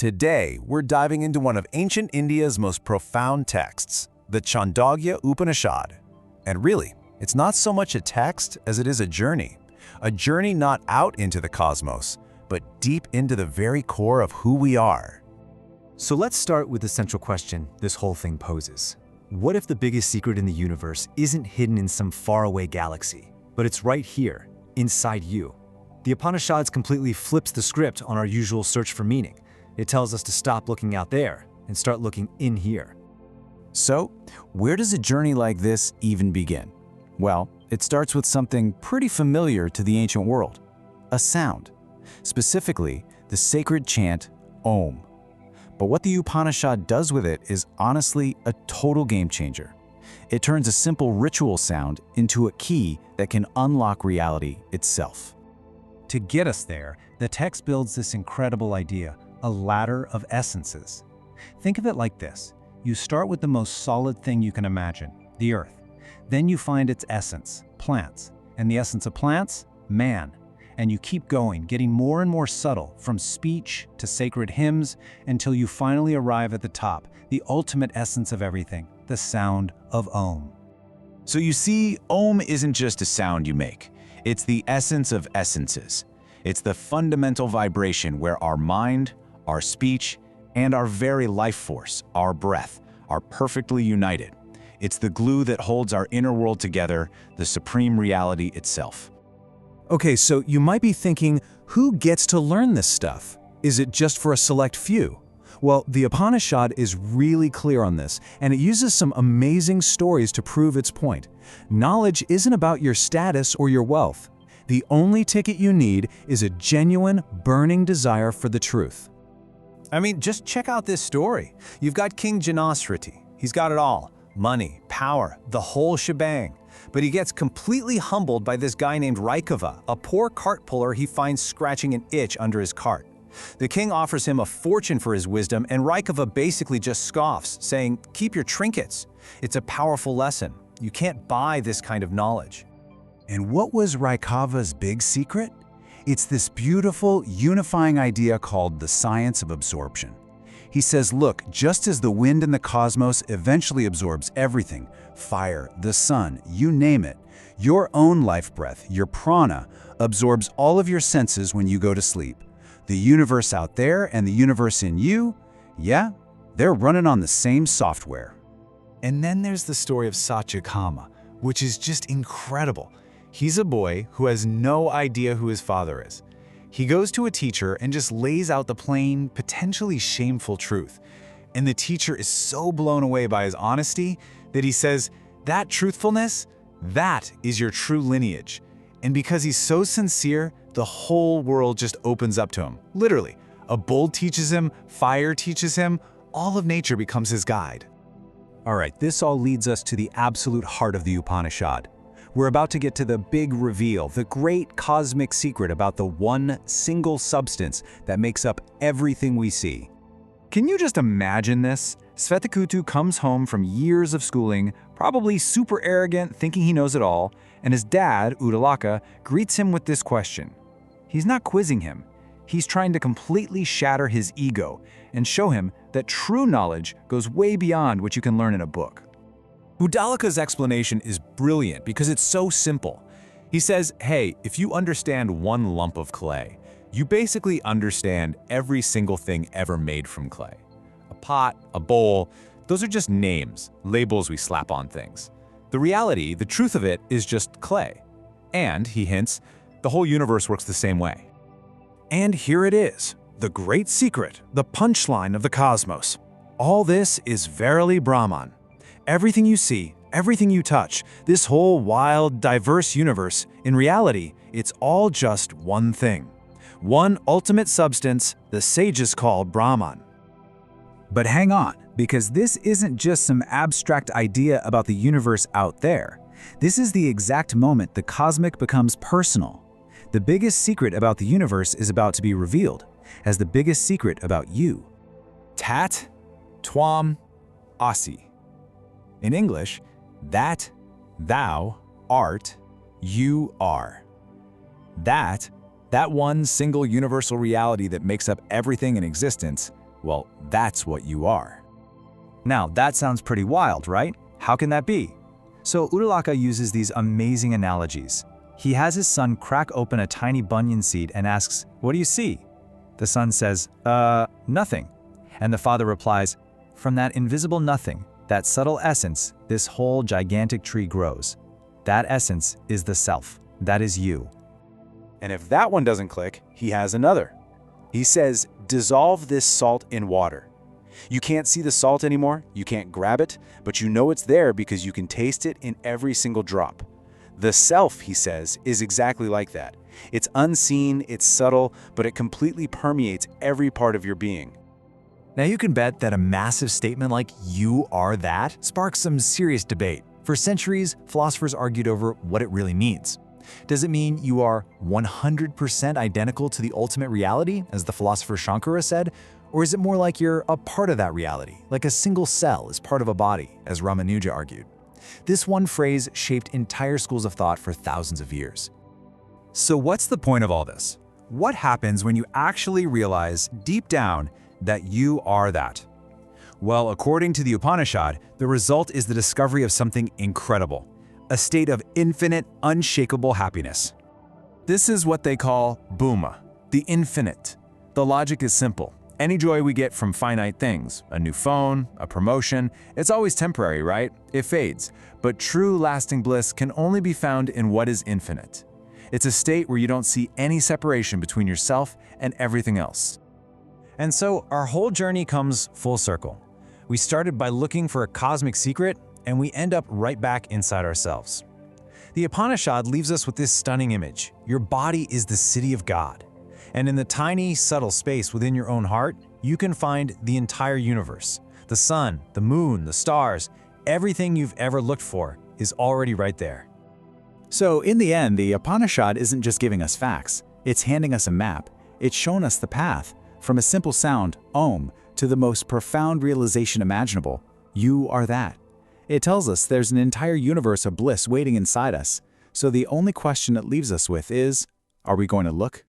Today, we're diving into one of ancient India's most profound texts, the Chandogya Upanishad. And really, it's not so much a text as it is a journey not out into the cosmos, but deep into the very core of who we are. So let's start with the central question this whole thing poses. What if the biggest secret in the universe isn't hidden in some faraway galaxy, but it's right here, inside you? The Upanishads completely flips the script on our usual search for meaning. It tells us to stop looking out there and start looking in here. So, where does a journey like this even begin? Well, it starts with something pretty familiar to the ancient world, a sound. Specifically, the sacred chant, Om. But what the Upanishad does with it is honestly a total game changer. It turns a simple ritual sound into a key that can unlock reality itself. To get us there, the text builds this incredible idea, a ladder of essences. Think of it like this. You start with the most solid thing you can imagine, the earth. Then you find its essence, plants. And the essence of plants? Man. And you keep going, getting more and more subtle, from speech to sacred hymns, until you finally arrive at the top, the ultimate essence of everything, the sound of Om. So you see, Om isn't just a sound you make. It's the essence of essences. It's the fundamental vibration where our mind, our speech, and our very life force, our breath, are perfectly united. It's the glue that holds our inner world together, the supreme reality itself. Okay, so you might be thinking, who gets to learn this stuff? Is it just for a select few? Well, the Upanishad is really clear on this, and it uses some amazing stories to prove its point. Knowledge isn't about your status or your wealth. The only ticket you need is a genuine, burning desire for the truth. I mean, just check out this story. You've got King Janasriti. He's got it all. Money, power, the whole shebang. But he gets completely humbled by this guy named Raikava, a poor cart puller he finds scratching an itch under his cart. The king offers him a fortune for his wisdom, and Raikava basically just scoffs, saying, "Keep your trinkets. It's a powerful lesson. You can't buy this kind of knowledge." And what was Raikava's big secret? It's this beautiful, unifying idea called the science of absorption. He says, look, just as the wind in the cosmos eventually absorbs everything, fire, the sun, you name it, your own life breath, your prana, absorbs all of your senses when you go to sleep. The universe out there and the universe in you, yeah, they're running on the same software. And then there's the story of Satyakama, which is just incredible. He's a boy who has no idea who his father is. He goes to a teacher and just lays out the plain, potentially shameful truth. And the teacher is so blown away by his honesty that he says, that truthfulness, that is your true lineage. And because he's so sincere, the whole world just opens up to him. Literally, a bull teaches him, fire teaches him, all of nature becomes his guide. All right, this all leads us to the absolute heart of the Upanishad. We're about to get to the big reveal, the great cosmic secret about the one single substance that makes up everything we see. Can you just imagine this? Svetakutu comes home from years of schooling, probably super arrogant, thinking he knows it all, and his dad, Udalaka, greets him with this question. He's not quizzing him. He's trying to completely shatter his ego and show him that true knowledge goes way beyond what you can learn in a book. Udalaka's explanation is brilliant because it's so simple. He says, hey, if you understand one lump of clay, you basically understand every single thing ever made from clay. A pot, a bowl, those are just names, labels we slap on things. The reality, the truth of it, is just clay. And, he hints, the whole universe works the same way. And here it is, the great secret, the punchline of the cosmos. All this is verily Brahman. Everything you see, everything you touch, this whole wild, diverse universe, in reality, it's all just one thing. One ultimate substance the sages call Brahman. But hang on, because this isn't just some abstract idea about the universe out there. This is the exact moment the cosmic becomes personal. The biggest secret about the universe is about to be revealed, as the biggest secret about you. Tat, Twam, Asi. In English, that, thou, art, you are. That one single universal reality that makes up everything in existence, well, that's what you are. Now, that sounds pretty wild, right? How can that be? So Uddalaka uses these amazing analogies. He has his son crack open a tiny banyan seed and asks, "What do you see?" The son says, nothing." And the father replies, "From that invisible nothing, that subtle essence, this whole gigantic tree grows. That essence is the self. That is you." And if that one doesn't click, he has another. He says, dissolve this salt in water. You can't see the salt anymore, you can't grab it, but you know it's there because you can taste it in every single drop. The self, he says, is exactly like that. It's unseen, it's subtle, but it completely permeates every part of your being. Now you can bet that a massive statement like "you are that" sparks some serious debate. For centuries, philosophers argued over what it really means. Does it mean you are 100% identical to the ultimate reality, as the philosopher Shankara said? Or is it more like you're a part of that reality, like a single cell is part of a body, as Ramanuja argued? This one phrase shaped entire schools of thought for thousands of years. So what's the point of all this? What happens when you actually realize deep down that you are that? Well, according to the Upanishad, the result is the discovery of something incredible, a state of infinite, unshakable happiness. This is what they call Bhuma, the infinite. The logic is simple. Any joy we get from finite things, a new phone, a promotion, it's always temporary, right? It fades. But true lasting bliss can only be found in what is infinite. It's a state where you don't see any separation between yourself and everything else. And so our whole journey comes full circle. We started by looking for a cosmic secret, and we end up right back inside ourselves. The Upanishad leaves us with this stunning image. Your body is the city of God. And in the tiny, subtle space within your own heart, you can find the entire universe. The sun, the moon, the stars, everything you've ever looked for is already right there. So in the end, the Upanishad isn't just giving us facts. It's handing us a map. It's shown us the path, from a simple sound, Om, to the most profound realization imaginable. You are that. It tells us there's an entire universe of bliss waiting inside us. So the only question it leaves us with is, are we going to look?